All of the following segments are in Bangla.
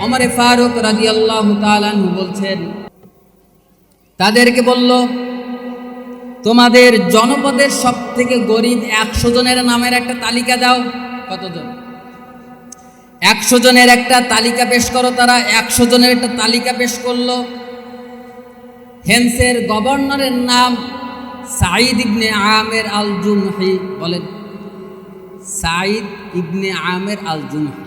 ওমর ফারুক রাদিয়াল্লাহু তাআলা আনহু বলছেন, তাদেরকে বলল, তোমাদের জনপদের সবথেকে গরিব 100 জনের নামের একটা তালিকা দাও। কতজন? 100 জনের একটা তালিকা পেশ করো। তারা 100 জনের একটা তালিকা পেশ করলো। হেমসের গভর্নরের নাম সাঈদ ইবনে আমের আল জুমহি। বলেন, সাঈদ ইবনে আমের আল জুমহি।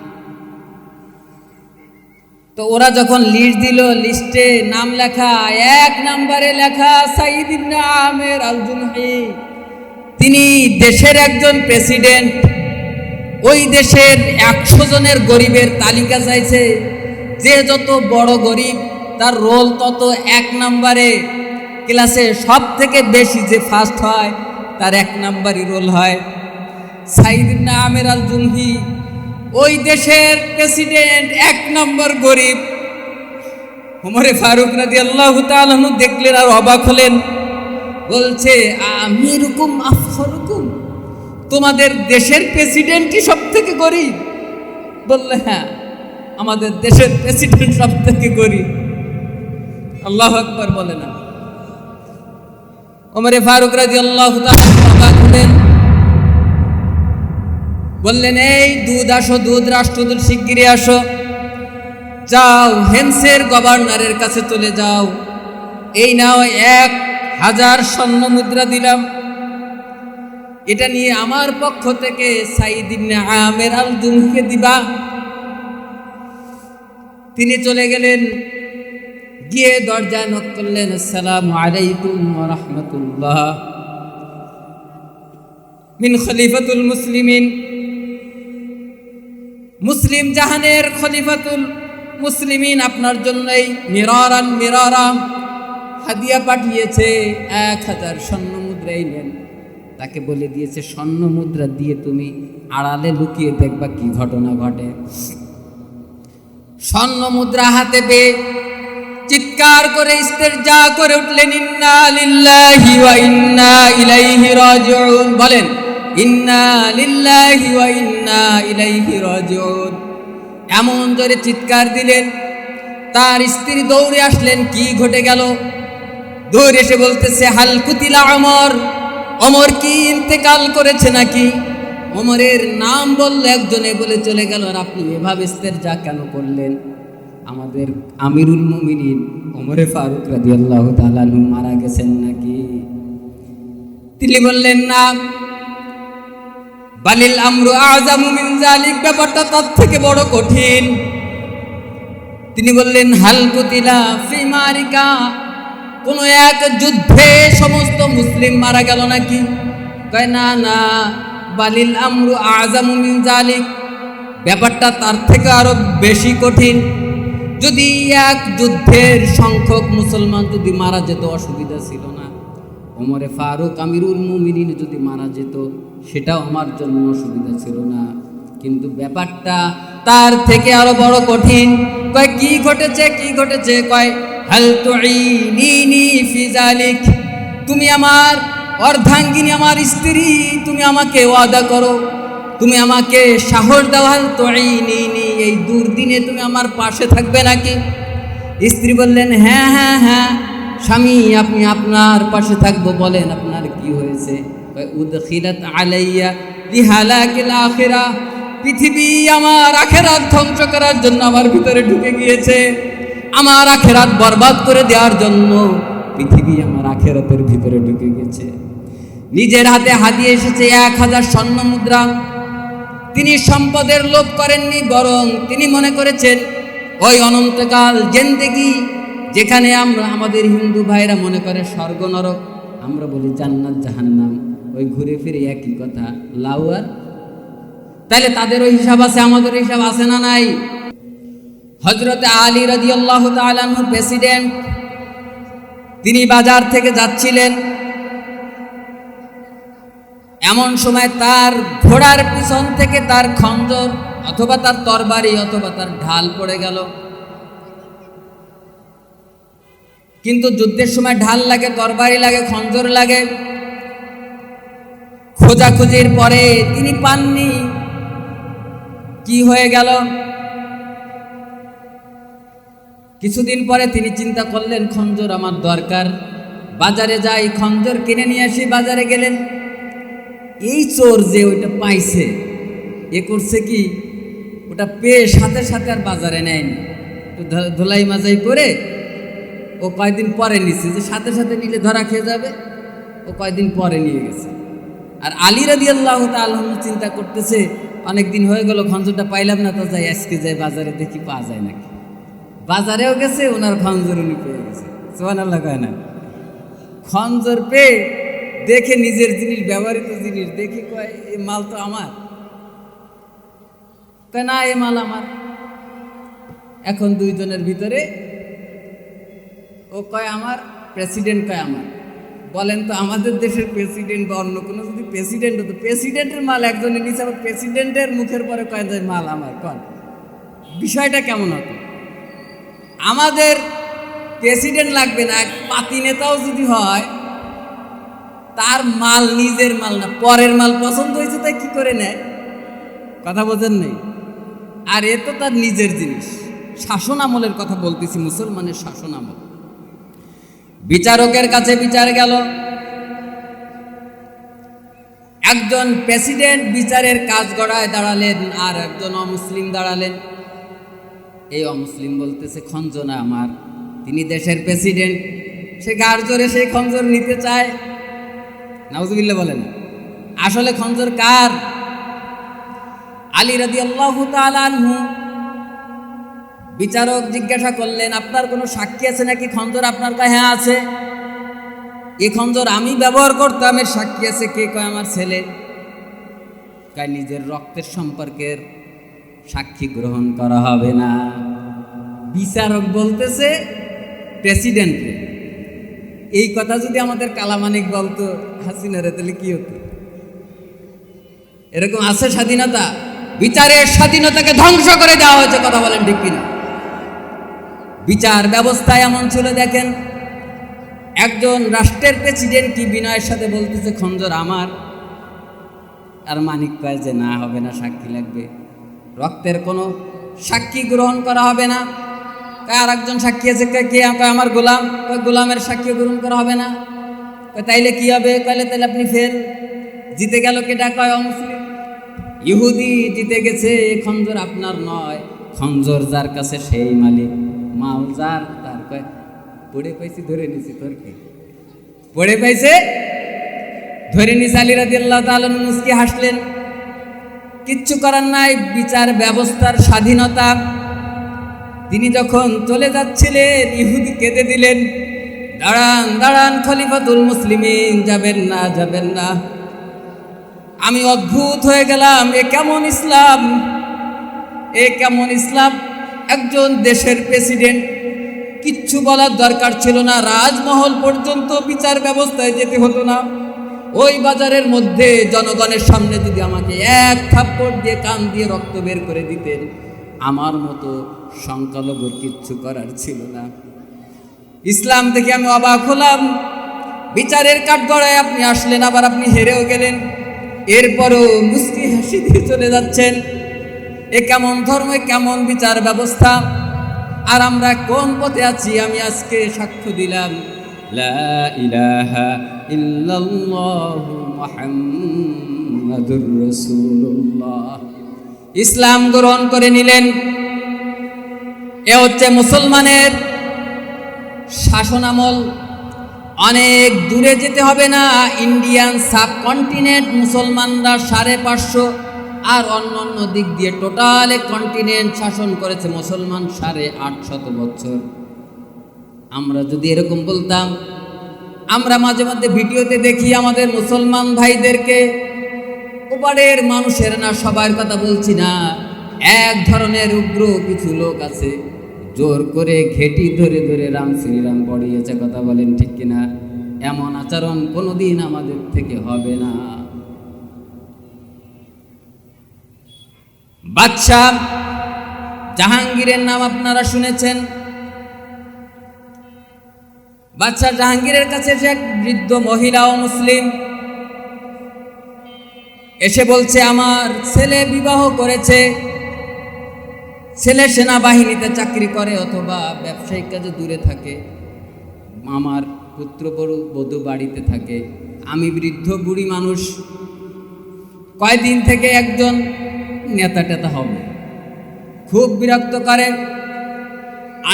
তো ওরা যখন লিস্ট দিল, লিস্টে নাম লেখা, 1 নম্বরে লেখা সাঈদ ইবনে আমের আল জুমহি। তিনি দেশের একজন প্রেসিডেন্ট। ওই দেশের 100 জনের গরিবের তালিকা চাইছে। যে যত বড় গরিব তার রোল তত 1 নম্বরে। ক্লাসে সব থেকে বেশি যে ফার্স্ট হয় তার 1 নম্বরই রোল হয়। সাঈদ ইবনে আমের আল জুমহি ওই দেশের প্রেসিডেন্ট, 1 নম্বর গরিব। ওমর ফারুক রাদিয়াল্লাহু তাআলা আনহু দেখলেন আর অবাক হলেন। বলছে, আমিরুকুম আফখরুকুম, তোমাদের দেশের প্রেসিডেন্ট কি সব থেকে গরিব? বললে, হ্যাঁ, আমাদের দেশের প্রেসিডেন্ট সব থেকে গরিব। আল্লাহু আকবার বলে না। ওমর ফারুক রাদিয়াল্লাহু তাআলা অবাক হলেন। বললেন, এই দুধ আসো, দুধ, রাষ্ট্রদূত শিগগিরই আসো। যাও, হেমসের গভর্নরের কাছে চলে যাও। এই নাও 1000 স্বর্ণ মুদ্রা দিলাম। এটা নিয়ে আমার পক্ষ থেকে সাঈদ ইবনে আমের আল জুমহিকে দিবা। তিনি চলে গেলেন, গিয়ে দরজায় নক করলেন, আসসালামু আলাইকুম ওয়া রাহমাতুল্লাহ, মিন খলিফাতুল মুসলিমিন। মুসলিম জাহানের খলিফাতুল মুসলিমিন আপনার জন্যই মিরারা হাদিয়া পাঠিয়েছে। 1000 স্বর্ণ মুদ্রাই নেন। তাকে বলে দিয়েছে, স্বর্ণ মুদ্রা দিয়ে তুমি আড়ালে লুকিয়ে দেখবা কি ঘটনা ঘটে। স্বর্ণ মুদ্রা হাতে পেয়ে চিৎকার করে ইস্তেরজা করে উঠলেন, ইন্না লিল্লাহি ওয়া ইন্না ইলাইহি রাজিউন। বলেন, ইন্না লিল্লাহি ওয়া ইন্না ইলাইহি রাজিউন। এমন জোরে চিৎকার দিলেন, তার স্ত্রী দৌড়ে আসলেন। কি ঘটে গেল? দৌড়ে এসে বলতেছে, হাল কুতিলা ওমর, ওমর কি ইন্তেকাল করেছে নাকি? ওমরের নাম বললে একজনে, বলে চলে গেল। আর আপনি এভাবে ইস্তেরজা কেন করলেন? আমাদের আমিরুল মুমিনিন ওমর ফারুক রাদিয়াল্লাহু তাআলা আনহু মারা গেছেন নাকি? তিনি বললেন, না, বালিল আমরু আযামু মিন যালিক, ব্যাপারটা তার থেকে বড় কঠিন। তিনি বললেন, হাল কুতিলা ফি মারিকা, কোন এক যুদ্ধে সমস্ত মুসলিম মারা গেল নাকি? কয়, না না, বালিল আমরু আযামু মিন যালিক, ব্যাপারটা তার থেকে আরো বেশি কঠিন। যদি এক যুদ্ধের সংখ্যক মুসলমান যদি মারা যেত, অসুবিধা ছিল না। ওমরে ফারুক আমিরুল মুমিনিন যদি মারা যেত, সেটাও আমার জন্য অসুবিধা ছিল না। কিন্তু ব্যাপারটা তার থেকে আরো বড় কঠিন। কয়, কি ঘটেছে, কি ঘটেছে? কয়, হাল তুঈনিনি ফি যালিক, তুমি আমার অর্ধাঙ্গিনী, আমার স্ত্রী, তুমি আমাকে ওয়াদা করো, তুমি আমাকে সাহস দাও, হাল তুঈনিনি, এই দুর্দিনে তুমি আমার পাশে থাকবে নাকি? স্ত্রী বললেন, হ্যাঁ হ্যাঁ হ্যাঁ স্বামী, আপনি আপনার পাশে থাকবো। বলেন, আপনার কি হয়েছে? উদখিলাত আলাইয়া লিহালাকিল আখিরাহ, পৃথিবী আমার আখিরাত ধ্বংস করার জন্য আমার ভিতরে ঢুকে গিয়েছে। আমার আখিরাত বরবাদ করে দেওয়ার জন্য পৃথিবী আমার আখিরাতের ভিতরে ঢুকে গেছে। নিজের হাতে হাদিয়ে এসেছে 1000 স্বর্ণ মুদ্রা। তিনি সম্পদের লোভ করেননি, বরং তিনি মনে করেছেন ওই অনন্তকাল জিন্দেগি, যেখানে আমরা, আমাদের হিন্দু ভাইরা মনে করে স্বর্গ নরক, আমরা বলি জান্নাত জাহান্নাম, ওই ঘুরে ফিরে একই কথা, লাউয়ার। তাহলে তাদেরও হিসাব আছে, আমাদের হিসাব আছে না নাই? হযরতে আলী রাদিয়াল্লাহু তাআলা আনহু প্রেসিডেন্ট, তিনি বাজার থেকে যাচ্ছিলেন। এমন সময় তার ঘোড়ার পিছন থেকে তার খঞ্জর অথবা তার তরবারি অথবা তার ঢাল পড়ে গেল। কিন্তু যুদ্ধের সময় ঢাল লাগে, তরবারি লাগে, খঞ্জর লাগে। খোঁজাখুঁজির পরে তিনি পাননি। কি হয়ে গেল? কিছুদিন পরে তিনি চিন্তা করলেন খঞ্জর আমার দরকার, বাজারে যাই খঞ্জর কিনে নিয়ে আসি। বাজারে গেলেন, এই চোর যে ওইটা পাইছে এ করছে কি, ওটা পেয়ে সাথে সাথে আর বাজারে নেয়নি, ধোলাই মাজাই করে ও কয়েকদিন পরে নিচ্ছে, যে সাথে সাথে নিলে ধরা খেয়ে যাবে, ও কয়েকদিন পরে নিয়ে গেছে। আর আলী রাদিয়াল্লাহু তাআলা চিন্তা করতেছে অনেক দিন হয়ে গেল খঞ্জরটা পাইলাম না, তো যাই আজকে যাই বাজারে দেখি পাওয়া যায় নাকি। বাজারেও গেছে, ওনার খঞ্জর উনি পেয়ে গেছে। সুবহানাল্লাহ কয় না? খঞ্জর পেয়ে দেখে নিজের জিনিস, ব্যবহৃত জিনিস দেখে কয় এই মাল তো আমার। কয় না, এই মাল আমার। এখন দুইজনের ভিতরে ও কয় আমার, প্রেসিডেন্ট কয় আমার। বলেন তো আমাদের দেশের প্রেসিডেন্ট বা অন্য কোনো যদি প্রেসিডেন্ট হতো, প্রেসিডেন্টের মাল একজনের নিচে, আবার প্রেসিডেন্টের মুখের পরে কয় যায় মাল আমার, কন বিষয়টা কেমন হতো? আমাদের প্রেসিডেন্ট লাগবে না, পাতি নেতাও যদি হয় তার মাল নিজের মাল না, পরের মাল পছন্দ হয়েছে তাই কি করে নেয়? কথা বোঝেন নেই? আর এ তো তার নিজের জিনিস। শাসন আমলের কথা বলতেছি, মুসলমানের শাসন আমল। বিচারকের কাছে বিচার গেল, একজন প্রেসিডেন্ট বিচারের কাজ গড়ায় দাঁড়ালেন, আর একজন অমুসলিম দাঁড়ালেন। এই অমুসলিম বলতেছে খঞ্জর আমার, তিনি দেশের প্রেসিডেন্ট, সে গার জোরে সেই খঞ্জর নিতে চায়। নাউজুবিল্লাহ বলেন। আসলে খঞ্জর কার? আলী রাদিয়াল্লাহু তাআলা আনহু। বিচারক জিজ্ঞাসা করলেন আপনার কোনো সাক্ষী আছে নাকি খঞ্জর আপনার কাছে? হ্যাঁ আছে। এই খঞ্জর আমি ব্যবহার করতাম, এর সাক্ষী আছে? কে? কয় আমার ছেলে। কয় নিজের রক্তের সম্পর্কের সাক্ষী গ্রহণ করা হবে না। বিচারক বলতেছে প্রেসিডেন্টকে। এই কথা যদি আমাদের কালামানিক বলতো হাসিনারে, তাহলে কি হতো? এরকম আছে স্বাধীনতা? বিচারের স্বাধীনতাকে ধ্বংস করে দেওয়া হয়েছে। কথা বলেন ঠিক কিনা? বিচার ব্যবস্থা এমন ছিল, দেখেন একজন রাষ্ট্রের প্রেসিডেন্ট কি বিনয়ের সাথে বলতেছে খঞ্জর আমার, আর মানিক কয় যে না, হবে না, সাক্ষী লাগবে, রক্তের কোনো সাক্ষী গ্রহণ করা হবে না। আর একজন সাক্ষী আছে, কে? আমার গোলাম। গোলামের সাক্ষী গ্রহণ করা হবে না। তাইলে কি হবে? কইলে তাহলে আপনি ফেল। জিতে গেল কেটা? কয় অমুসলিম, ইহুদি জিতে গেছে। খঞ্জর আপনার নয়, খঞ্জর যার কাছে সেই মালিক, মাল যার তার। কয় পড়ে পাইছি, ধরে নিছি। তোর কি পড়ে পাইছে? ধরে নিছি। আলী রাদিয়াল্লাহু তাআলা মুস্কি হাসলেন। কিচ্ছু করার নাই, বিচার ব্যবস্থার স্বাধীনতা। তিনি যখন চলে যাচ্ছিলেন, ইহুদি কেঁদে দিলেন, দাঁড়ান দাঁড়ান খলিফাতুল মুসলিমিন, যাবেন না, যাবেন না। আমি অদ্ভুত হয়ে গেলাম, এ কেমন ইসলাম? এ কেমন ইসলাম? একজন দেশের প্রেসিডেন্ট, কিচ্ছু বলার দরকার ছিল না, রাজমহল পর্যন্ত বিচার ব্যবস্থায় যেতে হতো না। ওই বাজারের মধ্যে জনগণের সামনে যদি আমাকে এক থাপ্পড় দিয়ে কান দিয়ে রক্ত বের করে দিতেন, আমার মতো সংখ্যালঘুর কিচ্ছু করার ছিল না। ইসলাম থেকে আমি অবাক হলাম। বিচারের কাঠগড়ায় আপনি আসলেন, আবার আপনি হেরেও গেলেন, এরপরও মুস্কি হাসি দিয়ে চলে যাচ্ছেন। এ কেমন ধর্ম, কেমন বিচার ব্যবস্থা? আর আমরা কোন পথে আছি? আমি আজকে সাক্ষ্য দিলাম, লা ইলাহা ইল্লাল্লাহু মুহাম্মাদুর রাসূলুল্লাহ। ইসলাম গ্রহণ করে নিলেন। এ হচ্ছে মুসলমানের শাসন আমল। অনেক দূরে যেতে হবে না, ইন্ডিয়ান সাবকন্টিনেন্ট মুসলমানরা 550, আর অন্য দিক দিয়ে টোটাল কন্টিনেন্ট শাসন করেছে মুসলমান 850 বছর। আমরা যদি এরকম বলতাম, আমরা মাঝে মধ্যে ভিডিওতে দেখি আমাদের মুসলমান ভাইদেরকে, ওপারের মানুষের না, সবার কথা বলছি না, এক ধরনের উগ্র কিছু লোক আছে, জোর করে ঘেটি ধরে ধরে রাম শ্রীরাম পড়িয়েছে। কথা বলেন ঠিক কিনা? এমন আচরণ কোনোদিন আমাদের থেকে হবে না। বাদশাহ জাহাঙ্গীরের নাম আপনারা শুনেছেন। বাদশাহ জাহাঙ্গীরের কাছে এসে এক বৃদ্ধ মহিলা ও মুসলিম এসে বলছে আমার ছেলে বিবাহ করেছে, ছেলে সেনাবাহিনীতে চাকরি করে অথবা ব্যবসায়িক কাজে দূরে থাকে, আমার পুত্রবধূ বাড়িতে থাকে, আমি বৃদ্ধ বুড়ি মানুষ, কয়দিন থেকে একজন নেতা টেতা হবে, খুব বিরক্ত করে,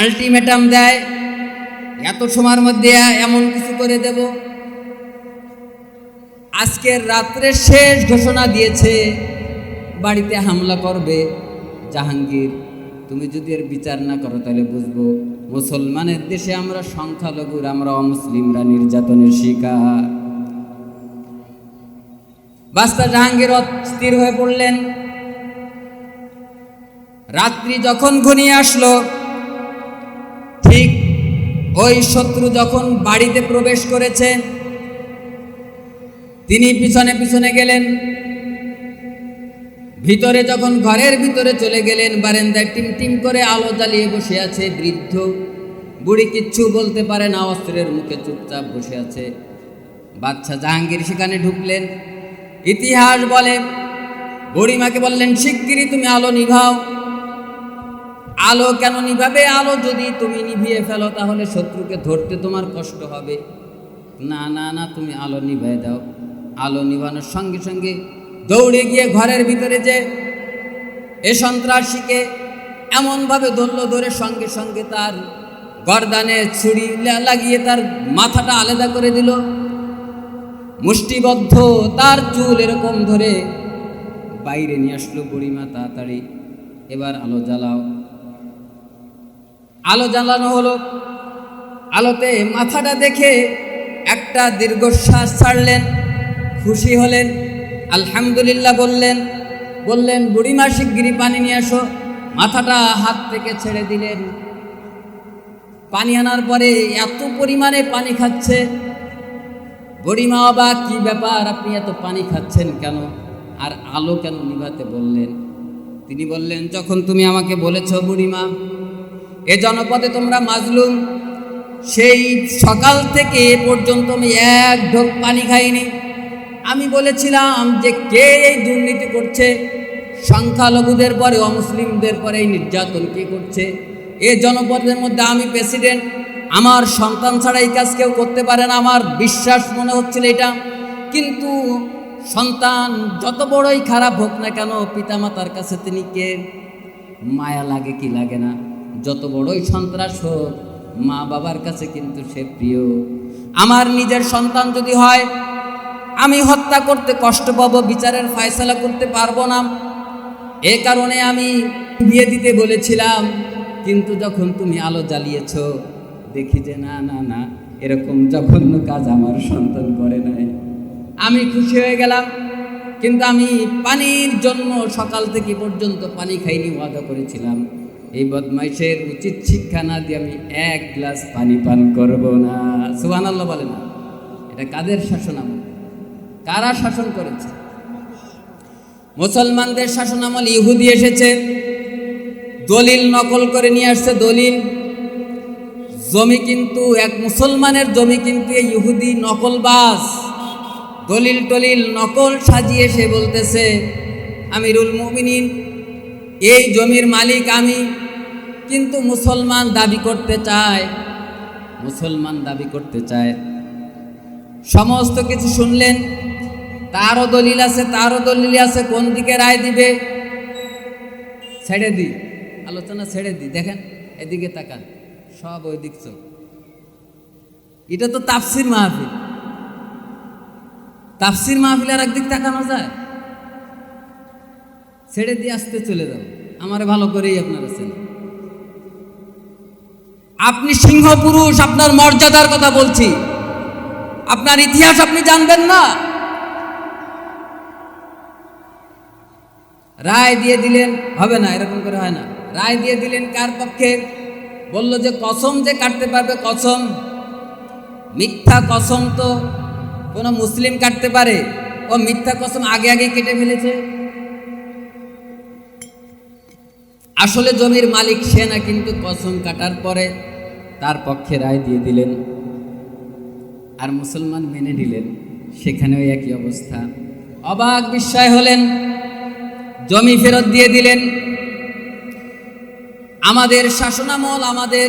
আলটিমেটাম দেয়, এত সময়ের মধ্যে এমন কিছু করে দেব। আজকের রাত্রে শেষ ঘোষণা দিয়েছে বাড়িতে হামলা করবে জাহাঙ্গীর। তুমি যদি এর বিচার না করো তাহলে বুঝবো মুসলমানের দেশে আমরা সংখ্যালঘুর, আমরা অমুসলিমরা নির্যাতনের শিকার। বাস্তা জাহাঙ্গীর অস্থির হয়ে পড়লেন। রাত্রি যখন ঘনিয়ে আসলো, ঠিক ওই শত্রু যখন বাড়িতে প্রবেশ করেছে, তিনি পিছনে পিছনে গেলেন। ভিতরে যখন ঘরের ভিতরে চলে গেলেন, বারান্দায় টিম টিম করে আলো জ্বালিয়ে বসে আছে বৃদ্ধ বুড়ি, কিচ্ছু বলতে পারে না, অস্ত্রের মুখে চুপচাপ বসে আছে। বাদশা জাহাঙ্গীর সেখানে ঢুকলেন। ইতিহাস বলে বুড়িমাকে বললেন, শিগগিরই তুমি আলো নিভাও। আলো কেন নিভাবে? আলো যদি তুমি নিভিয়ে ফেলো তাহলে শত্রুকে ধরতে তোমার কষ্ট হবে। না না না, তুমি আলো নিভিয়ে দাও। আলো নিভানোর সঙ্গে সঙ্গে দৌড়ে গিয়ে ঘরের ভিতরে যে এ সন্ত্রাসীকে এমনভাবে ধরে সঙ্গে সঙ্গে তার গর্দানে ছুরি লাগিয়ে তার মাথাটা আলাদা করে দিল, মুষ্টিবদ্ধ তার চুল এরকম ধরে বাইরে নিয়ে আসলো। বুড়িমা তাড়াতাড়ি এবার আলো জ্বালাও। আলো জ্বালানো হলো। আলোতে মাথাটা দেখে একটা দীর্ঘশ্বাস ছাড়লেন, খুশি হলেন, আলহামদুলিল্লাহ বললেন বুড়িমা শিগগিরই পানি নিয়ে আসো। মাথাটা হাত থেকে ছেড়ে দিলেন। পানি আনার পরে এত পরিমাণে পানি খাচ্ছে। বুড়িমা অবাক, কি ব্যাপার, আপনি এত পানি খাচ্ছেন কেন, আর আলো কেন নিভাতে বললেন? তিনি বললেন, যখন তুমি আমাকে বলেছ বুড়িমা এ জনপদে তোমরা মাজলুম, সেই সকাল থেকে এ পর্যন্ত আমি এক ঢোক পানি খাইনি। আমি বলেছিলাম যে কে এই দুর্নীতি করছে, সংখ্যালঘুদের পরে অমুসলিমদের পরে এই নির্যাতন কে করছে? এ জনপদের মধ্যে আমি প্রেসিডেন্ট, আমার সন্তান ছাড়া এই কাজ কেউ করতে পারে না। আমার বিশ্বাস মনে হচ্ছিল এটা, কিন্তু সন্তান যত বড়ই খারাপ হোক না কেন, পিতামাতার কাছে তিনি কে? মায়া লাগে কি লাগে না? যত বড়ই সন্ত্রাস হোক, মা বাবার কাছে কিন্তু সে প্রিয়। আমার নিজের সন্তান যদি হয়, আমি হত্যা করতে কষ্ট পাবো, বিচারের ফয়সালা করতে পারবো না। এ কারণে আমি বিয়ে দিতে বলেছিলাম, কিন্তু যখন তুমি আলো জ্বালিয়েছ দেখি যে না না না, এরকম জঘন্য কাজ আমার সন্তান করে নাই। আমি খুশি হয়ে গেলাম, কিন্তু আমি পানির জন্য সকাল থেকে পর্যন্ত পানি খাইনি, ওয়াদা করেছিলাম এই বদমাইশের উচিত শিক্ষা না দিয়ে আমি এক গ্লাস পানি পান করব না। সুবহানাল্লাহ বলে না? এটা কাদের শাসন আমল? কারা শাসন করেছে? মুসলমানদের শাসন আমল। ইহুদি এসেছে, দলিল নকল করে নিয়ে আসছে। দলিল, জমি কিন্তু এক মুসলমানের জমি কিন্তু এই ইহুদি নকলবাজ, দলিল টলিল নকল সাজিয়ে সে বলতেছে আমিরুল মুমিনিন, এই জমির মালিক আমি। কিন্তু মুসলমান দাবি করতে চায়, সমস্ত কিছু শুনলেন, তারও দলিল আছে, কোন দিকে রায় দিবে? ছেড়ে দিই, আলোচনা ছেড়ে দিই। দেখেন এদিকে তাকান, সব ওই দিক চোখ। এটা তো তাফসির মাহফিল, আর একদিক তাকানো যায়? ছেড়ে দিয়ে আসতে চলে যাও, আমারে ভালো করেই আপনারা চেনেন। আপনি সিংহ পুরুষ, আপনার মর্যাদার কথা বলছি, আপনার ইতিহাস আপনি জানবেন না? রায় দিয়ে দিলেন, হবে না, এরকম করে হয় না। রায় দিয়ে দিলেন কার পক্ষে? বলল যে কসম যে কাটতে পারবে, কসম। মিথ্যা কসম তো কোনো মুসলিম কাটতে পারে? ও মিথ্যা কসম আগে আগে কেটে ফেলেছে। আসলে জমির মালিক সে না, কিন্তু কসম কাটার পরে তার পক্ষে রায় দিয়ে দিলেন, আর মুসলমান মেনে নিলেন। সেখানেও একই অবস্থা। অবাক বিস্ময় হলেন, জমি ফেরত দিয়ে দিলেন। আমাদের শাসনামল, আমাদের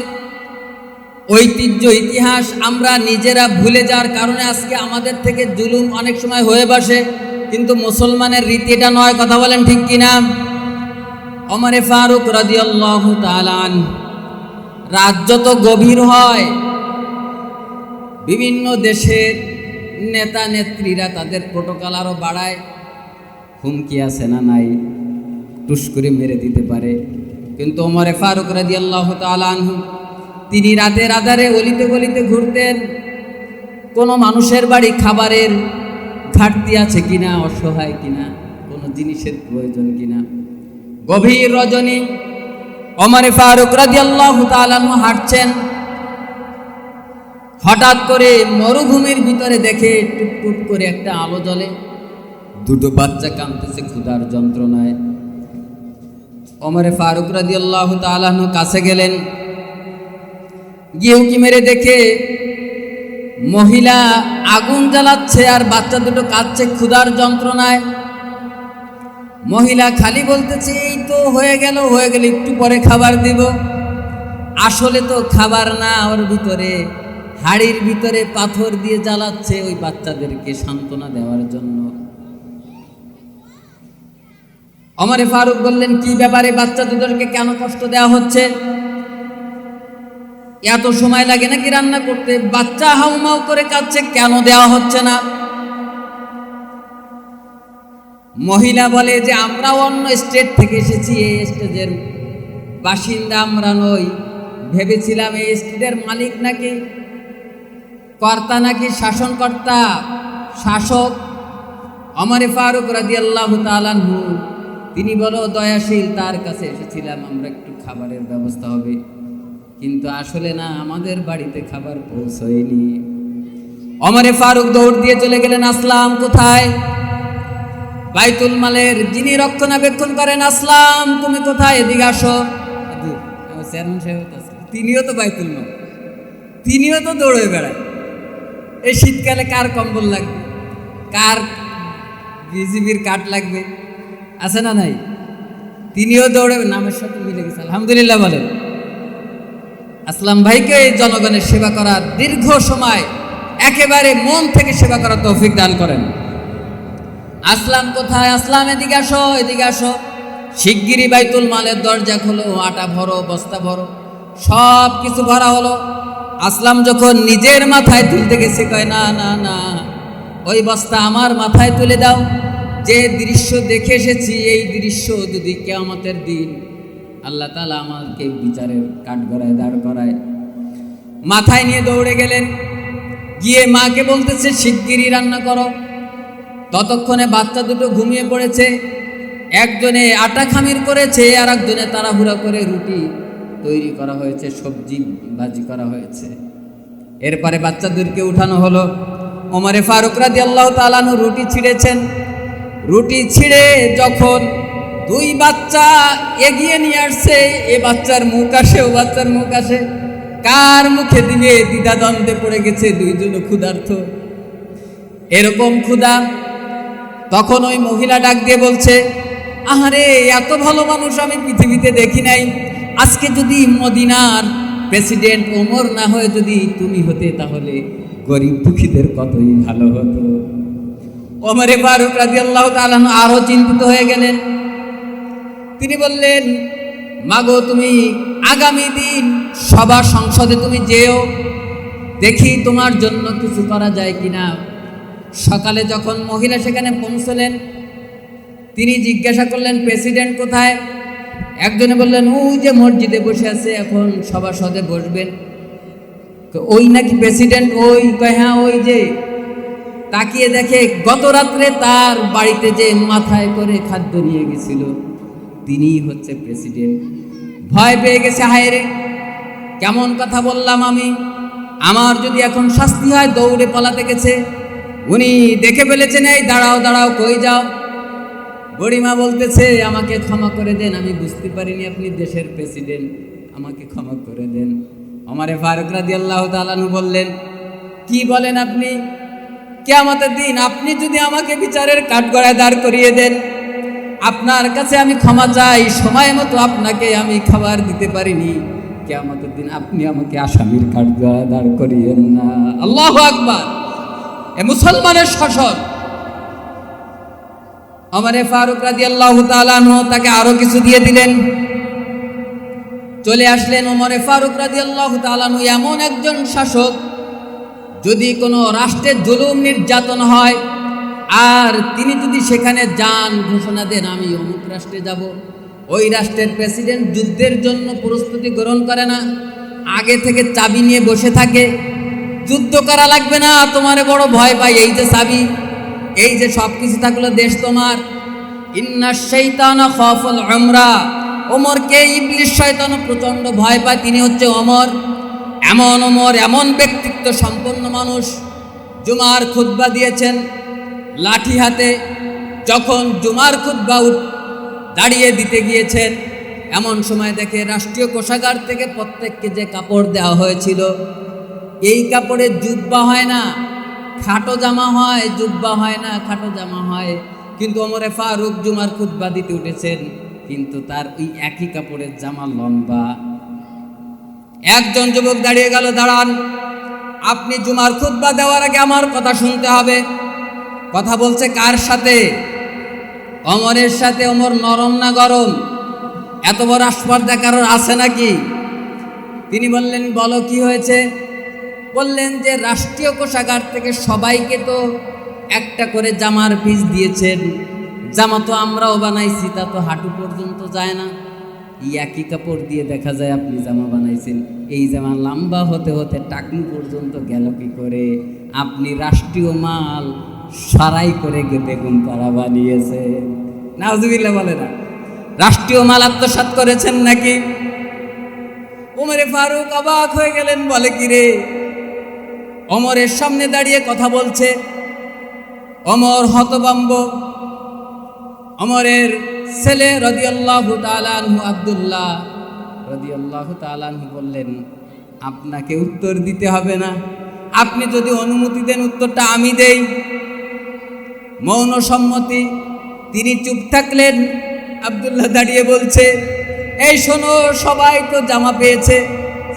ঐতিহ্য, ইতিহাস আমরা নিজেরা ভুলে যাওয়ার কারণে আজকে আমাদের থেকে জুলুম অনেক সময় হয়ে বসে। কিন্তু মুসলমানের রীতি এটা নয়, কথা বলেন ঠিক কিনা? ওমরে ফারুক রাদিয়াল্লাহু তাআলা আনহু, রাত যত গভীর হয় বিভিন্ন দেশের নেতা নেত্রীরা তাদের প্রোটোকল আরও বাড়ায়। হুমকি আছে না নাই, টুস করে মেরে দিতে পারে। কিন্তু ওমরে ফারুক রাদিয়াল্লাহু তাআলা আনহু তিনি রাতের আধারে অলিতে গলিতে ঘুরতেন, কোনো মানুষের বাড়ি খাবারের ঘাটতি আছে কিনা, অসহায় কিনা, কোনো জিনিসের প্রয়োজন কিনা। গভীর রজনী ওমরে ফারুক রাদিয়াল্লাহু তাআলা আনহু হাঁটছেন, হঠাৎ করে মরুভূমির ভিতরে দেখে টুকটুক করে একটা আলো জ্বলে, দুটো বাচ্চা কাঁদতেছে ক্ষুধার যন্ত্রণায়। ওমরে ফারুক রাদিয়াল্লাহু তাআলা আনহু কাছে গেলেন, গিয়ে উঁকি মেরে দেখে মহিলা আগুন জ্বালাচ্ছে আর বাচ্চা দুটো কাঁদছে ক্ষুধার যন্ত্রণায়। মহিলা খালি বলতেছে এই তো হয়ে গেল একটু পরে খাবার দিব। আসলে তো খাবার না, ওর ভিতরে হাড়ির ভিতরে পাথর দিয়ে জ্বালাচ্ছে ওই বাচ্চাদেরকে সান্ত্বনা দেওয়ার জন্য। ওমরে ফারুক বললেন, কি ব্যাপারে, বাচ্চা দুটোকে কেন কষ্ট দেওয়া হচ্ছে? এত সময় লাগে নাকি রান্না করতে? বাচ্চা হাউমাউ করে কাঁদছে, কেন দেওয়া হচ্ছে না? মহিলা বলে যে আমরা অন্য স্টেট থেকে এসেছি, এই স্টেটের বাসিন্দা আমরা নই। ভেবেছিলাম এই স্টেটের মালিক নাকি কর্তা, নাকি শাসনকর্তা, শাসক। ওমরে ফারুক রাদিয়াল্লাহু তাআলা আনহু তিনি বলো দয়াশীল, তার কাছে এসেছিলাম, আমরা একটু খাবারের ব্যবস্থা হবে, কিন্তু আসলে না, আমাদের বাড়িতে খাবার পৌঁছয়নি। ওমরে ফারুক দৌড় দিয়ে চলে গেলেন, আসলাম কোথায়? বাইতুল মালের যিনি রক্ষণাবেক্ষণ করেন, আসলাম তুমি কোথায়, এদিকে আসো। চেয়ারম্যান সাহেব তিনিও তো বাইতুল মাল, তিনিও তো দৌড়ে বেড়ায়। এই শীতকালে কার কম্বল লাগবে, কার বিজিবির কাঠ লাগবে, আছে না নাই? তিনিও দৌড়ে, নামের সাথে মিলে গেছে, আলহামদুলিল্লাহ বলেন। আসলাম ভাইকে জনগণের সেবা করার দীর্ঘ সময় একেবারে মন থেকে সেবা করার তৌফিক দান করেন। আসলাম কোথায়? আসলাম এদিকে আসো, এদিকে আসো। শিগগিরই বাইতুল মালের দরজা খোলো, আটা ভরো, বস্তা ভরো, সব কিছু ভরা হলো। আসলাম যখন নিজের মাথায় তুলতে গেছে, কয় না না না, ওই বস্তা আমার মাথায় তুলে দাও। যে দৃশ্য দেখে এসেছি, এই দৃশ্য যদি কিয়ামতের দিন আল্লাহ তাআলা আমাকে বিচারের কাঠগড়ায় দাঁড় করায়। মাথায় নিয়ে দৌড়ে গেলেন, গিয়ে মাকে বলতেছে শিগগিরই রান্না করো। ততক্ষণে বাচ্চা দুটো ঘুমিয়ে পড়েছে, একজনে আটা খামির করেছে আর একজনে তাড়াহুড়া করে রুটি তৈরি করা হয়েছে, সবজি ভাজি করা হয়েছে। এরপরে বাচ্চাদেরকে উঠানো হলো। ওমরে ফারুক রাদিয়াল্লাহু তাআলা আনহু রুটি ছিঁড়েছেন। রুটি ছিঁড়ে যখন দুই বাচ্চা এগিয়ে নিয়ে আসছে, এ বাচ্চার মুখ আসে, ও বাচ্চার মুখ আসে, কার মুখে দিবে দ্বিধাদ্বন্দ্বে পড়ে গেছে, দুইজনও ক্ষুধার্ত, এরকম ক্ষুধা। তখন ওই মহিলা ডাক দিয়ে বলছে, আহারে, এত ভালো মানুষ আমি পৃথিবীতে দেখি নাই। আজকে যদি মদিনার প্রেসিডেন্ট ওমর না হয়ে যদি তুমি হতে, তাহলে গরিব দুঃখীদের কতই ভালো হতো। ওমরে ফারুক রাদিয়াল্লাহু তাআলা আরো চিন্তিত হয়ে গেলেন। তিনি বললেন, মাগো, তুমি আগামী দিন সভা সংসদে তুমি যেও, দেখি তোমার জন্য কিছু করা যায় কিনা। সকালে যখন মহিলা সেখানে পৌঁছলেন, তিনি জিজ্ঞাসা করলেন, প্রেসিডেন্ট কোথায়? একজনে বললেন, ওই যে মসজিদে বসে আছে, এখন সভাসদে বসবেন। ওই নাকি প্রেসিডেন্ট? ওই, কয় হ্যাঁ ওই যে। তাকিয়ে দেখে গত রাত্রে তার বাড়িতে যে মাথায় করে খাদ্য নিয়ে গেছিল, তিনিই হচ্ছে প্রেসিডেন্ট। ভয় পেয়ে গেছে, হায় রে, কেমন কথা বললাম আমি, আমার যদি এখন শাস্তি হয়। দৌড়ে পালাতে গেছে। উনি দেখে ফেলেছেন, এই দাঁড়াও দাঁড়াও, কই যাও? বুড়িমা বলতেছে, আমাকে ক্ষমা করে দেন, আমি বুঝতে পারিনি আপনি দেশের প্রেসিডেন্ট, আমাকে ক্ষমা করে দেন। ওমরে ফারুক রাদিয়াল্লাহু তাআলা আনহু বললেন, কি বলেন আপনি? কিয়ামতের দিন আপনি যদি আমাকে বিচারের কাঠগড়ায় দাঁড় করিয়ে দেন, আপনার কাছে আমি ক্ষমা চাই, সময় মতো আপনাকে আমি খাবার দিতে পারিনি, কিয়ামতের দিন আপনি আমাকে আসামির কাঠগড়ায় দাঁড় করিয়েন না। আল্লাহু আকবার। এ মুসলমানের শাসন। ওমর ফারুক রাদিয়াল্লাহু তাআলা আনহু তাকে আরো কিছু দিয়ে দিলেন। চলে আসলেন ওমর ফারুক রাদিয়াল্লাহু তাআলা আনহু এমন একজন শাসক, যদি কোনো রাষ্ট্রের জুলুম নির্যাতন হয় আর তিনি যদি সেখানে যান, ঘোষণা দেন আমি অমুক রাষ্ট্রে যাব, ওই রাষ্ট্রের প্রেসিডেন্ট যুদ্ধের জন্য প্রস্তুতি গ্রহণ করে না, আগে থেকে চাবি নিয়ে বসে থাকে, যুদ্ধ করা লাগবে না, তোমারে বড় ভয় পাই, এই যে চাবি, এই যে সব কিছু থাকলো, দেশ তোমার। ইন্না শাইতানা খাফাল উমরা, ওমরকে ইবলিস শয়তান প্রচণ্ড ভয় পায়, তিনি হচ্ছে ওমর। এমন ওমর, এমন ব্যক্তিত্ব সম্পন্ন মানুষ, জুমার খুতবা দিয়েছেন লাঠি হাতে। যখন জুমার খুতবা দাঁড়িয়ে দিতে গিয়েছেন, এমন সময় দেখে রাষ্ট্রীয় কোষাগার থেকে প্রত্যেককে যে কাপড় দেওয়া হয়েছিল, এই কাপড়ে জুব্বা হয় না, খাটো জামা হয়, জুব্বা হয় না, খাটো জামা হয়। কিন্তু ওমরে ফারুক জুমার খুতবা দিতে উঠেছেন, কিন্তু তার ওই একই কাপড়ের জামা লম্বা। একজন যুবক দাঁড়িয়ে গেল, দাঁড়ান, আপনি জুমার খুতবা দেওয়ার আগে আমার কথা শুনতে হবে। কথা বলছে কার সাথে? ওমরের সাথে। ওমর নরম না গরম? এত বড় আস্পর্ধা কারোর আছে নাকি? তিনি বললেন, বলো কি হয়েছে? বললেন যে রাষ্ট্রীয় কোষাগার থেকে সবাইকে তো একটা করে জামার পিস দিয়েছেন, জামা তো আমরাও বানাইছি, তা তো হাঁটু পর্যন্ত যায় না, এই একই কাপড় দিয়ে দেখা যায় আপনি জামা বানাইছেন, এই জামা লম্বা হতে হতে টাকনু পর্যন্ত গেল কি করে? আপনি রাষ্ট্রীয় মাল সারাই করে বেগুন পাড়া বানিয়েছে। নাউজুবিল্লাহ বলে না, রাষ্ট্রীয় মাল আত্মসাৎ করেছেন নাকি? ওমরে ফারুক অবাক হয়ে গেলেন, বলে কি রে? ওমরের সামনে দাঁড়িয়ে কথা বলছে। ওমর হতভম্ব। ওমরের ছেলে রাদিয়াল্লাহু তাআলা আনহু আব্দুল্লাহ রাদিয়াল্লাহু তাআলা আনহু বললেন, আপনাকে উত্তর দিতে হবে না, আপনি যদি অনুমতি দেন উত্তরটা আমি দেই। মৌন সম্মতি। তিনি চুপ থাকলেন। আব্দুল্লাহ দাঁড়িয়ে বলছে, এই শোনো, সবাই তো জামা পেয়েছে,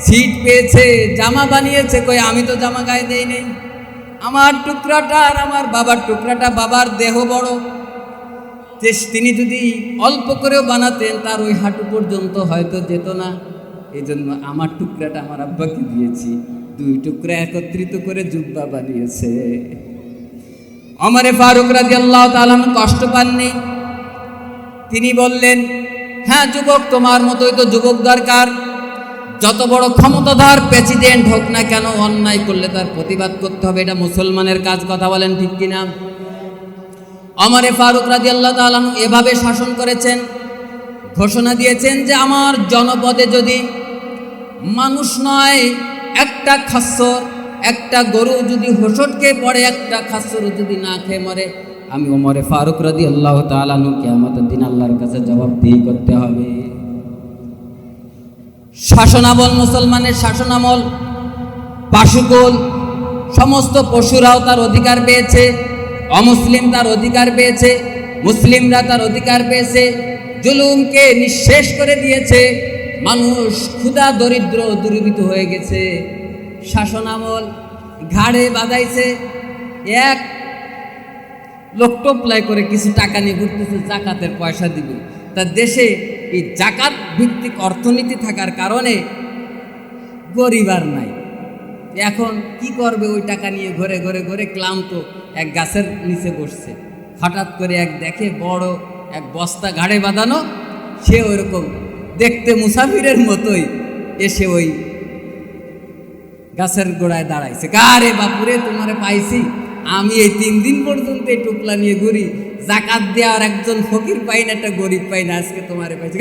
সিট পেয়েছে, জামা বানিয়েছে, কই আমি তো জামা গায়ে দেই নেই। আমার টুকরাটা আর আমার বাবার টুকরাটা, বাবার দেহ বড়, তিনি যদি অল্প করেও বানাতেন তার ওই হাঁটু পর্যন্ত হয়তো যেত না, এই জন্য আমার টুকরাটা আমার আব্বাকে দিয়েছি, দুই টুকরা একত্রিত করে জুব্বা বানিয়েছে। ওমরে ফারুক রাদিয়াল্লাহু তাআলা কষ্ট পাননি। তিনি বললেন, হ্যাঁ যুবক, তোমার মতোই তো যুবক দরকার। যত বড় ক্ষমতাধর প্রেসিডেন্ট হোক না কেন, অন্যায় করলে তার প্রতিবাদ করতে হবে, এটা মুসলমানের কাজ। কথা বলেন ঠিক কিনা? ওমরে ফারুক রাদিয়াল্লাহু তাআলা এভাবে শাসন করেছেন, ঘোষণা দিয়েছেন যে আমার জনপদে যদি মানুষ নয়, একটা খাচ্ছর, একটা গরু যদি হোঁচটকে পড়ে, একটা খাচ্ছর যদি না খেয়ে মরে, আমি ওমরে ফারুক রাদিয়াল্লাহু তাআলা কিয়ামতের দিন আল্লাহর কাছে জবাবদিহি করতে হবে। শাসনামল, মুসলমানের শাসনামল, পাশুকুল, সমস্ত পশুরাও তার অধিকার পেয়েছে, অমুসলিম তার অধিকার পেয়েছে, মুসলিমরা তার অধিকার পেয়েছে, জুলুমকে নিঃশেষ করে দিয়েছে, মানুষ ক্ষুধা দরিদ্র দূরীভূত হয়ে গেছে। শাসনামল ঘাড়ে বাঁধাইছে, এক লোক টোপলাই করে কিছু টাকা নিয়ে ঘুরতেছে, জাকাতের পয়সা দিবে। তার দেশে এই জাকাত ভিত্তিক অর্থনীতি থাকার কারণে গরিব আর নাই। এখন কি করবে? ওই টাকা নিয়ে ঘরে ঘরে ঘরে ক্লান্ত এক গাছের নিচে বসছে। হঠাৎ করে এক দেখে বড় এক বস্তা ঘাড়ে বাঁধানো, সে ওইরকম দেখতে মুসাফিরের মতোই এসে ওই গাছের গোড়ায় দাঁড়াইছে। কারে বাপুরে, তোমারে পাইছি, আমি এই 3 দিন পর্যন্ত এই টুকলা নিয়ে ঘুরি, জাকাত দেওয়ার একজন ফকির পাই না, একটা গরিব পাই না, আজকে তোমারে পাইছি।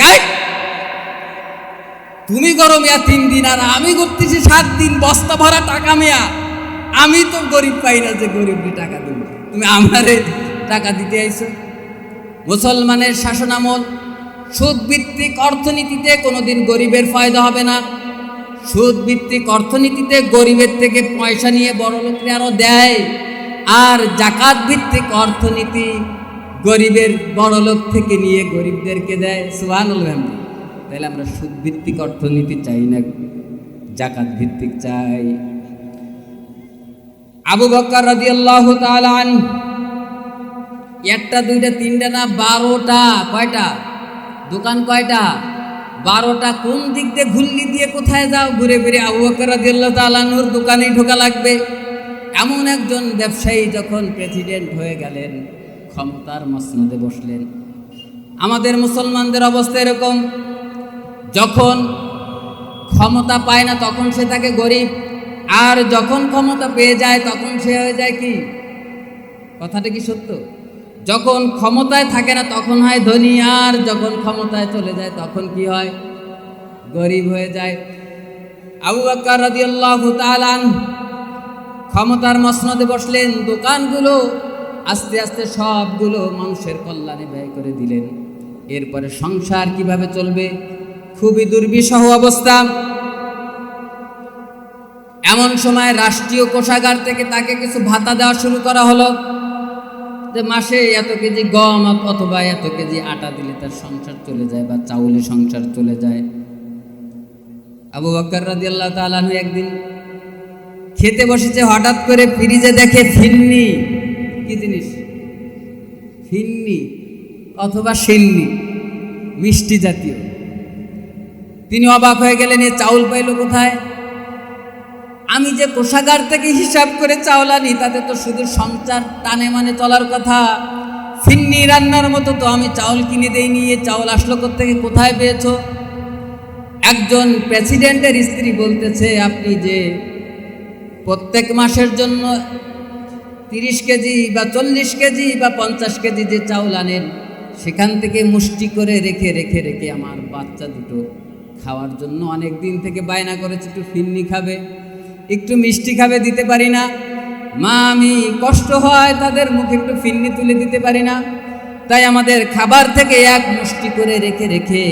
তুমি করো মিয়া 3 দিন, আর আমি করতেছি 7 দিন, বস্তা ভরা টাকা মিয়া, আমি তো গরিব পাই না যে গরিবকে টাকা দেব, তুমি আমারে টাকা দিতে আইছো। মুসলমানের শাসনামল, সুদ ভিত্তিক অর্থনীতিতে কোনোদিন গরিবের ফায়দা হবে না। সুদ ভিত্তিক অর্থনীতিতে গরিবের থেকে পয়সা নিয়ে বড় লোকরা আরো দেয়। আর জাকাত ভিত্তিক অর্থনীতি, গরিবের বড় লোক থেকে নিয়ে গরিবদেরকে দেয়, সুবহানাল্লাহ। তাহলে আমরা সুদ ভিত্তিক অর্থনীতি চাই না, জাকাত ভিত্তিক চাই। আবু বকর রাদিয়াল্লাহু তাআলা আনহু একটা দুইটা তিনটা না 12টা, কয়টা দোকান, কয়টা 12টা, কোন দিক দিয়ে ঘুল্লি দিয়ে কোথায় যাও, ঘুরে ফিরে আবু বকর রাদিয়াল্লাহু তাআলা আনহুর দোকানেই ঢোকা লাগবে। এমন একজন ব্যবসায়ী যখন প্রেসিডেন্ট হয়ে গেলেন, ক্ষমতার মসনদে বসলেন। আমাদের মুসলমানদের অবস্থা এরকম, যখন ক্ষমতা পায় না তখন সে থাকে গরিব, আর যখন ক্ষমতা পেয়ে যায় তখন সে হয়ে যায় কি, কথাটা কি সত্য? যখন ক্ষমতায় থাকে না তখন হয় ধনী, আর যখন ক্ষমতায় চলে যায় তখন কি হয়, গরিব হয়ে যায়। আবু বকর রাদিয়াল্লাহু তাআলা আনহু ক্ষমতার মসনদে বসলেন, দোকানগুলো আস্তে আস্তে সবগুলো মানুষের কল্যাণে ব্যয় করে দিলেন। এরপরে সংসার কিভাবে চলবে, খুবই দুর্বিষহ অবস্থা। এমন সময় রাষ্ট্রীয় কোষাগার থেকে তাকে কিছু ভাতা দেওয়া শুরু করা হলো, যে মাসে এত কেজি গম অথবা এত কেজি আটা দিলে তার সংসার চলে যায়, বা চাউলে সংসার চলে যায়। আবু বকর রাদিয়াল্লাহু তাআলা আনহু একদিন খেতে বসেছে, হঠাৎ করে ফ্রিজে দেখে ফিন্নি, কি জিনিস, ফিন্নি অথবা সিন্নি, মিষ্টি জাতীয়। তিনি অবাক হয়ে গেলেন, এ চাউল পাইল কোথায়? আমি যে কোষাগার থেকে হিসাব করে চাউল আনি তাতে তো শুধু সংসার টানে মানে চলার কথা, ফিন্নি রান্নার মতো তো আমি চাউল কিনে দেইনি, এ চাউল আসলো কোত্থেকে, কোথায় পেয়েছো? একজন প্রেসিডেন্টের স্ত্রী বলতেছে, আপনি যে প্রত্যেক মাসের জন্য 30 কেজি বা 40 কেজি বা 50 কেজি যে চাউল আনেন, সেখান থেকে মুষ্টি করে রেখে রেখে রেখে আমার বাচ্চা দুটো খাওয়ার জন্য অনেক দিন থেকে বায়না করেছে, একটু ফিন্নি খাবে, একটু মিষ্টি খাবে, দিতে পারি না। মা, আমি কষ্ট হয় তাদের মুখে একটু ফিন্নি তুলে দিতে পারি না, তাই আমাদের খাবার থেকে এক মুষ্টি করে রেখে রেখে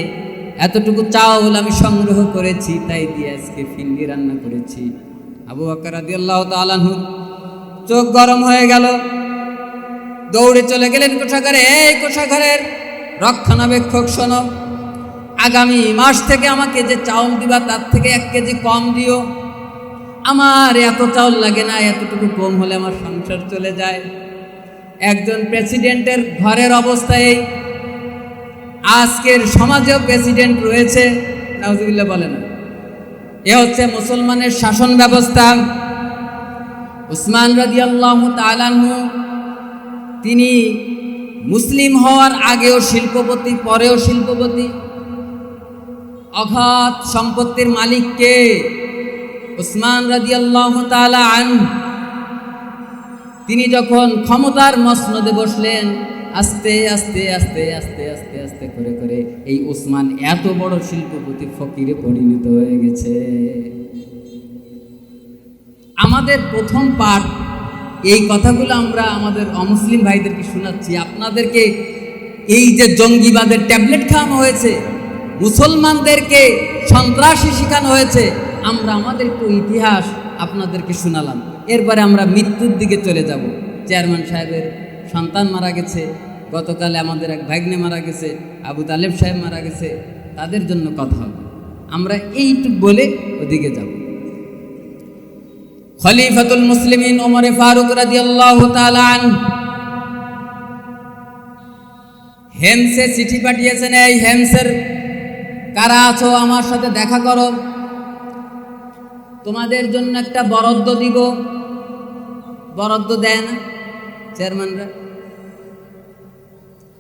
এতটুকু চাউল আমি সংগ্রহ করেছি, তাই দিয়ে আজকে ফিন্নি রান্না করেছি। আবু বকর রাদিয়াল্লাহু তাআলা আনহু চোখ গরম হয়ে গেল, দৌড়ে চলে গেলেন কোষাগারে। এই কোষাগারের রক্ষণাবেক্ষক, শোনো, আগামী মাস থেকে আমাকে যে চাউল দিবা তার থেকে 1 কেজি কম দিও, আমার এত চাউল লাগে না, এতটুকু কম হলে আমার সংসার চলে যায়। একজন প্রেসিডেন্টের ঘরের অবস্থা এই। আজকের সমাজেও প্রেসিডেন্ট রয়েছে, নাউজুবিল্লাহ বলে না। এ হচ্ছে মুসলমানের শাসন ব্যবস্থা। উসমান রাদিয়াল্লাহু তাআলা আনহু তিনি মুসলিম হওয়ার আগেও শিল্পপতি, পরেও শিল্পপতি। অগাধ সম্পত্তির মালিক কে? উসমান রাদিয়াল্লাহু তাআলা আনহু। তিনি যখন ক্ষমতার মসনদে বসলেন, আস্তে আস্তে আস্তে আস্তে আস্তে আস্তে করে করে এই উসমান এত বড় শিল্পপতি ফকিরে পরিণত হয়ে গেছে। আমাদের প্রথম পাঠ, এই কথাগুলো আমরা আমাদের অমুসলিম ভাইদেরকে শোনাচ্ছি। আপনাদেরকে এই যে জঙ্গিবাদের ট্যাবলেট খাওয়ানো হয়েছে, মুসলমানদেরকে সন্ত্রাসী শেখানো হয়েছে, আমরা আমাদের একটু ইতিহাস আপনাদেরকে শোনালাম। এরপরে আমরা মৃত্যুর দিকে চলে যাব। চেয়ারম্যান সাহেবের সন্তান মারা গেছে, গতকালে আমাদের এক ভাগ্নে মারা গেছে, আবু তালেব সাহেব মারা গেছে, তাদের জন্য কথা হবে। আমরা এইটুক বলে ওদিকে যাব। খলিফাতুল মুসলিমিন ওমর ফারুক রাদিয়াল্লাহু তাআলা আনহু হেমসে চিঠি পাঠিয়েছেন, এই হেমসের কারা আছো আমার সাথে দেখা করো, তোমাদের জন্য একটা বরাদ্দ দিব। বরাদ্দ দেয় না চেয়ারম্যানরা।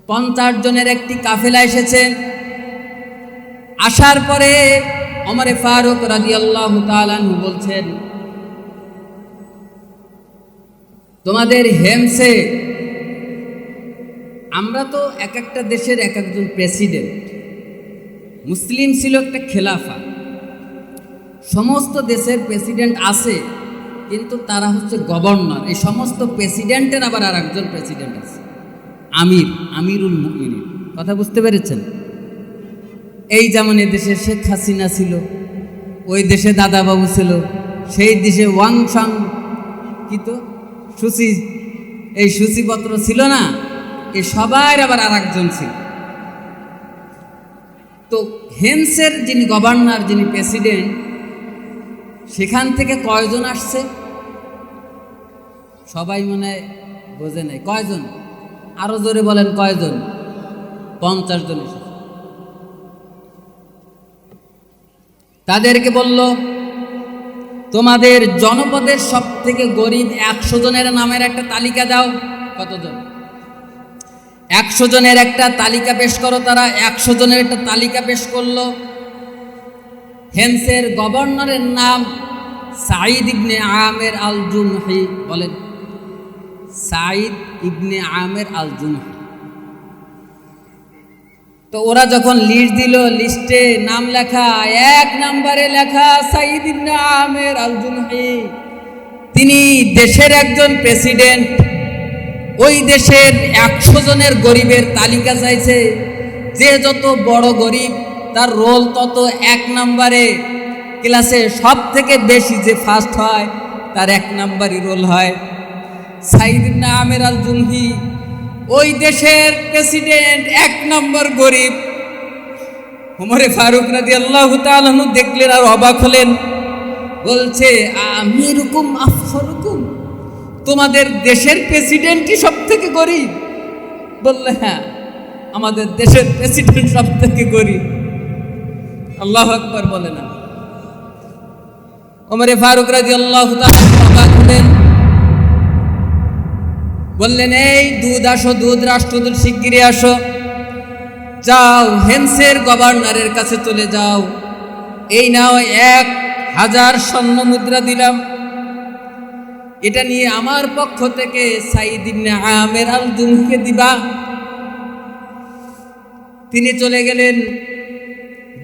50 জনের একটি কাফেলা এসেছে। আসার পরে ওমর ফারুক রাদিয়াল্লাহু তাআলা আনহু বলছেন, তোমাদের হেমসে, আমরা তো এক একটা দেশের এক একজন প্রেসিডেন্ট, মুসলিম ছিল একটা খেলাফা, সমস্ত দেশের প্রেসিডেন্ট আছে, কিন্তু তারা হচ্ছে গভর্নর। এই সমস্ত প্রেসিডেন্টের আবার আর একজন প্রেসিডেন্ট আছে, আমির, আমিরুল মুমিনিন। কথা বুঝতে পেরেছেন? এই যেমন এদেশে শেখ হাসিনা ছিল, ওই দেশে দাদাবাবু ছিল, সেই দেশে ওয়াং সাং কি তো সূচি, এই সূচিপত্র ছিল না, এ সবার আবার আর একজন ছিল। তো হেন্সের যিনি গভর্নর, যিনি প্রেসিডেন্ট, সেখান থেকে কয়জন আসছে সবাই মনে হয় বোঝে নাই। কয়জন? আরো জোরে বলেন কয়জন? 50 জন এসেছে। তাদেরকে বলল, তোমাদের জনপদের সব থেকে গরিব 100 জনের নামের একটা তালিকা দাও। কতজন? 100 জনের একটা তালিকা পেশ করো। তারা 100 জনের একটা তালিকা পেশ করলো। হেন্সের গভর্নরের নাম সাঈদ ইবনে আমের আল জুমহি। বলেন, সাঈদ ইবনে আমের আল জুমহি। তো ওরা যখন লিস্ট দিল, লিস্টে নাম লেখা, 1 নম্বরে লেখা সাঈদ ইবনে আমের আল জুমহি। তিনি দেশের একজন প্রেসিডেন্ট। ওই দেশের 100 জনের গরিবের তালিকা চাইছে। যে যত বড় গরিব তার রোল তত 1 নম্বরে। ক্লাসে সব থেকে বেশি যে ফার্স্ট হয় তার 1 নম্বরই রোল হয়। সাঈদ ইবনে আমের আল জুমহি ওই দেশের প্রেসিডেন্ট, 1 নম্বর গরিব। ওমরে ফারুক রাদিয়াল্লাহু তাআলা আনহু দেখলেন আর অবাক হলেন। বলছে, আমিরুকুম আফখরুকুম, তোমাদের দেশের প্রেসিডেন্টই সব থেকে গরিব? বললে, হ্যাঁ, আমাদের দেশের প্রেসিডেন্ট সব থেকে গরিব। আল্লাহু আকবার বলে না। ওমরে ফারুক রাদিয়াল্লাহু তাআলা অবাক হলেন। বললেন, এই দুধ আসো, দুধ, রাষ্ট্রদূত শিগগিরই আসো। যাও, হেন্সের গভর্নরের কাছে চলে যাও। এই নাও 1000 স্বর্ণ মুদ্রা দিলাম। এটা নিয়ে আমার পক্ষ থেকে সাঈদ ইবনে আমের আল জুমহিকে দিবা। তিনি চলে গেলেন,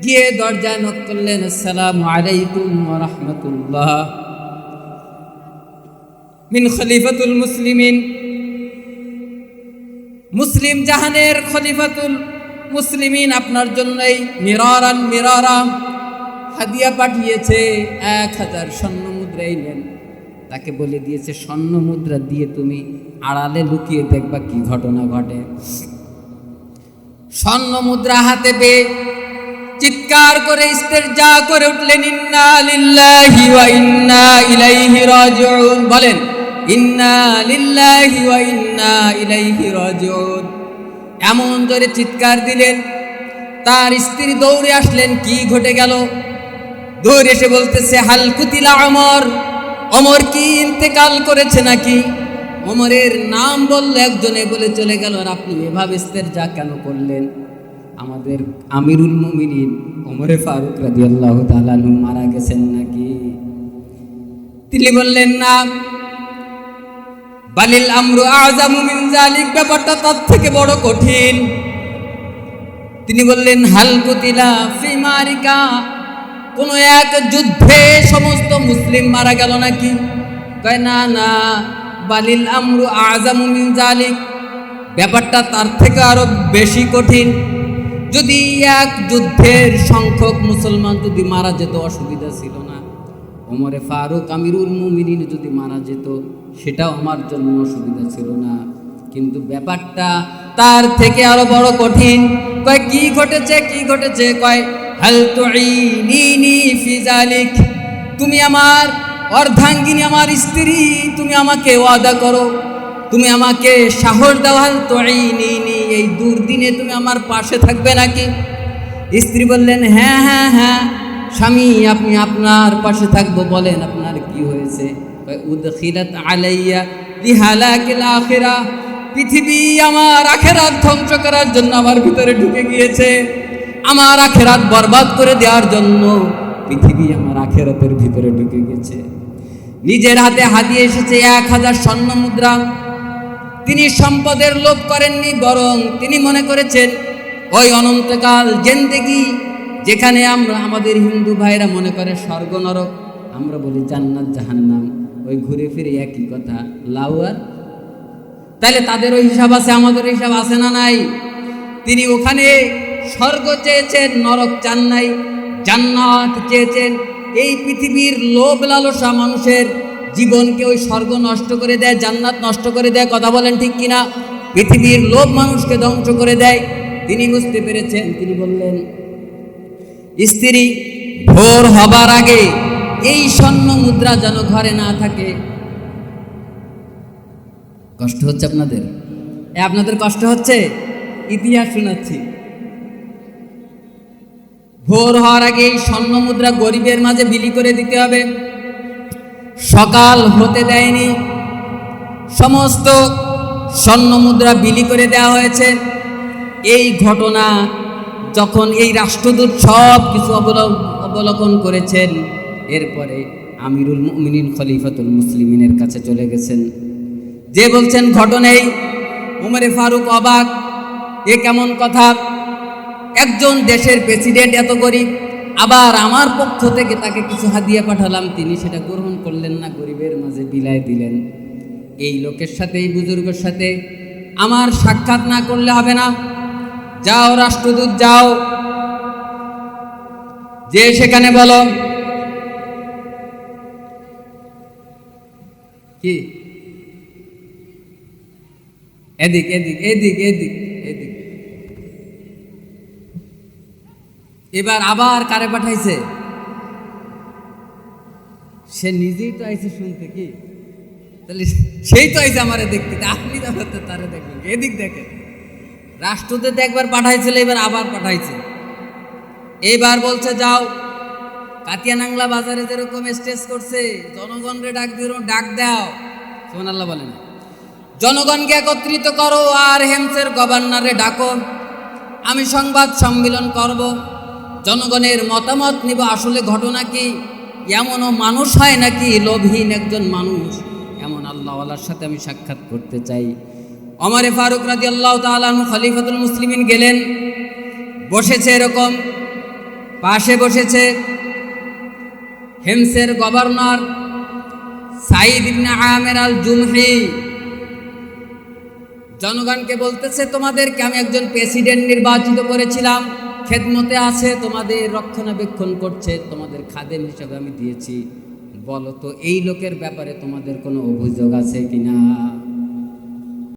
গিয়ে দরজায় নক করলেন, আসসালামু আলাইকুম ওয়া রাহমাতুল্লাহ, মিন খলিফাতুল মুসলিমিন। মুসলিম জাহানের খলিফাতুল মুসলিমিন আপনার জন্যই মিরারা হাদিয়া পাঠিয়েছে। 1000 স্বর্ণ মুদ্রাই নেন। তাকে বলে দিয়েছে, স্বর্ণ মুদ্রা দিয়ে তুমি আড়ালে লুকিয়ে দেখবা কি ঘটনা ঘটে। স্বর্ণ মুদ্রা হাতে পেয়ে চিৎকার করে ইস্তেরজা করে উঠলেন, ইন্না লিল্লাহি ওয়া ইন্না ইলাইহি রাজিউন। বলেন, ইন্না লিল্লাহি ওয়া ইন্না ইলাইহি রাজিউন। এমন জোরে চিৎকার দিলেন, তার স্ত্রী দৌড়ে আসলেন। কি ঘটে গেল? দৌড়ে এসে বলতেছে, হাল কুতিলা ওমর, ওমর কি ইন্তেকাল করেছে নাকি? ওমরের নাম বলল একজনে, বলে চলে গেল। আর আপনি এভাবে ইস্তেরজা কেন করলেন? আমাদের আমিরুল মুমিনিন ওমরে ফারুক রাদিয়াল্লাহু তাআলা আনহু মারা গেছেন নাকি? তিনি বললেন, না, বালিল আমরু আযামু মিন যালিক, ব্যাপারটা তার থেকে বড় কঠিন। তিনি বললেন, হাল কুতিলা ফি মারিকা, কোন এক যুদ্ধে সমস্ত মুসলিম মারা গেল নাকি? কয়, না না, বালিল আমরু আযামু মিন যালিক, ব্যাপারটা তার থেকে আরো বেশি কঠিন। যদি এক যুদ্ধের সংখ্যক মুসলমান যদি মারা যেত, অসুবিধা ছিল না। ওমরে ফারুক আমিরুল মুমিনিন যদি মারা যেত, সেটাও আমার জন্য অসুবিধা ছিল না। কিন্তু ব্যাপারটা তার থেকে আরো বড় কঠিন। কয়, কি ঘটেছে, কি ঘটেছে? কয়, হাল তুঈনিনি ফি যালিক, তুমি আমার অর্ধাঙ্গিনী, আমার স্ত্রী, তুমি আমাকে ওয়াদা করো, তুমি আমাকে সাহস দাও, হাল তুঈনিনি, এই দুর্দিনে তুমি আমার পাশে থাকবে নাকি? স্ত্রী বললেন, হ্যাঁ হ্যাঁ হ্যাঁ স্বামী, আপনি আপনার পাশে থাকবো। বলেন, আপনার কি হয়েছে? উদখিলাত আলাইয়া লিহালাকিল আখিরাহ, পৃথিবী আমার আখিরাত ধ্বংস করার জন্য আমার ভিতরে ঢুকে গিয়েছে। আমার আখিরাত বরবাদ করে দেওয়ার জন্য পৃথিবী আমার আখিরাতের ভিতরে ঢুকে গেছে। নিজের হাতে হাতিয়ে এসেছে 1000 স্বর্ণ মুদ্রা। তিনি সম্পদের লোভ করেননি, বরং তিনি মনে করেছেন ওই অনন্তকাল জিন্দেগি, যেখানে আমরা আমাদের হিন্দু ভাইরা মনে করে স্বর্গ নরক, আমরা বলি জান্নাত জাহান্নাম, ওই ঘুরে ফিরে একই কথা, লাউয়ার। তাহলে তাদের ওই হিসাব আছে, আমাদের হিসাব আছে না নাই? তিনি ওখানে স্বর্গ চেয়েছেন, নরক চান নাই, জান্নাত চেয়েছেন। এই পৃথিবীর লোভ লালসা মানুষের জীবনকে ওই স্বর্গ নষ্ট করে দেয়, জান্নাত নষ্ট করে দেয়। কথা বলেন ঠিক কিনা? পৃথিবীর লোভ মানুষকে ধ্বংস করে দেয়। তিনি বুঝতে পেরেছেন, তিনি বললেন, স্ত্রী ভোর হবার আগে এই স্বর্ণ মুদ্রা যেন ঘরে না থাকে। কষ্ট হচ্ছে আপনাদের? আপনাদের কষ্ট হচ্ছে? ইতিহাস শোনাচ্ছি। ভোর হওয়ার আগে এই স্বর্ণ মুদ্রা গরিবের মাঝে বিলি করে দিতে হবে। সকাল হতে দেয়নি, সমস্ত স্বর্ণ মুদ্রা বিলি করে দেওয়া হয়েছে। এই ঘটনা যখন এই রাষ্ট্রদূত সব কিছু অবলোকন করেছেন, এরপরে আমিরুল মুমিনিন খলিফাতুল মুসলিমিনের কাছে চলে গেছেন, যে বলছেন ঘটনাই। উমরে ফারুক অবাক, এ কেমন কথা? একজন দেশের প্রেসিডেন্ট এত গরিব, আবার আমার পক্ষ থেকে তাকে কিছু হাদিয়া পাঠালাম, তিনি সেটা গ্রহণ করলেন না, গরিবের মাঝে বিলায় দিলেন। এই লোকের সাথে, এই বুজুর্গের সাথে আমার সাক্ষাৎ না করলে হবে না। যাও রাষ্ট্রদূত, যাও, যে সেখানে বলো কি এদিক এদিক এদিক এদিক এদিক। এবার আবার কারে পাঠাইছে? সে নিজেই তো আইছে শুনতে, কি তাহলে সেই তো আইছে আমারে দেখতে, আপনি তো তারে দেখবেন, এদিক দেখেন। রাষ্ট্রদূত একবার পাঠাইছিল, এবার আবার পাঠাইছে। এইবার বলছে যাও, কাতিয়া নাংলা বাজারে যেরকম স্টেজ করছে, জনগণরে ডাক দিও, ডাক দাও, সুবহানাল্লাহ বলেন, জনগণকে একত্রিত করো আর হেমসের গভর্নরে ডাকো, আমি সংবাদ সম্মেলন করব, জনগণের মতামত নিব। আসলে ঘটনা কি? এমনও মানুষ হয় নাকি লোভহীন একজন মানুষ? এমন আল্লাহওয়ালার সাথে আমি সাক্ষাৎ করতে চাই। ওমরে ফারুক রাদিয়াল্লাহু তাআলা আনহু খলিফাতুল মুসলিমিন গেলেন, বসেছে এরকম, পাশে বসেছে হেমসের গভর্নর সাঈদ ইবনে আমের আল জুমহি। জনগণকে বলতেছে, তোমাদেরকে আমি একজন প্রেসিডেন্ট নির্বাচিত করেছিলাম, খেদমতে আছে, তোমাদের রক্ষণাবেক্ষণ করছে, তোমাদের খাদেম হিসাবে আমি দিয়েছি। বলো তো এই লোকের ব্যাপারে তোমাদের কোনো অভিযোগ আছে কিনা?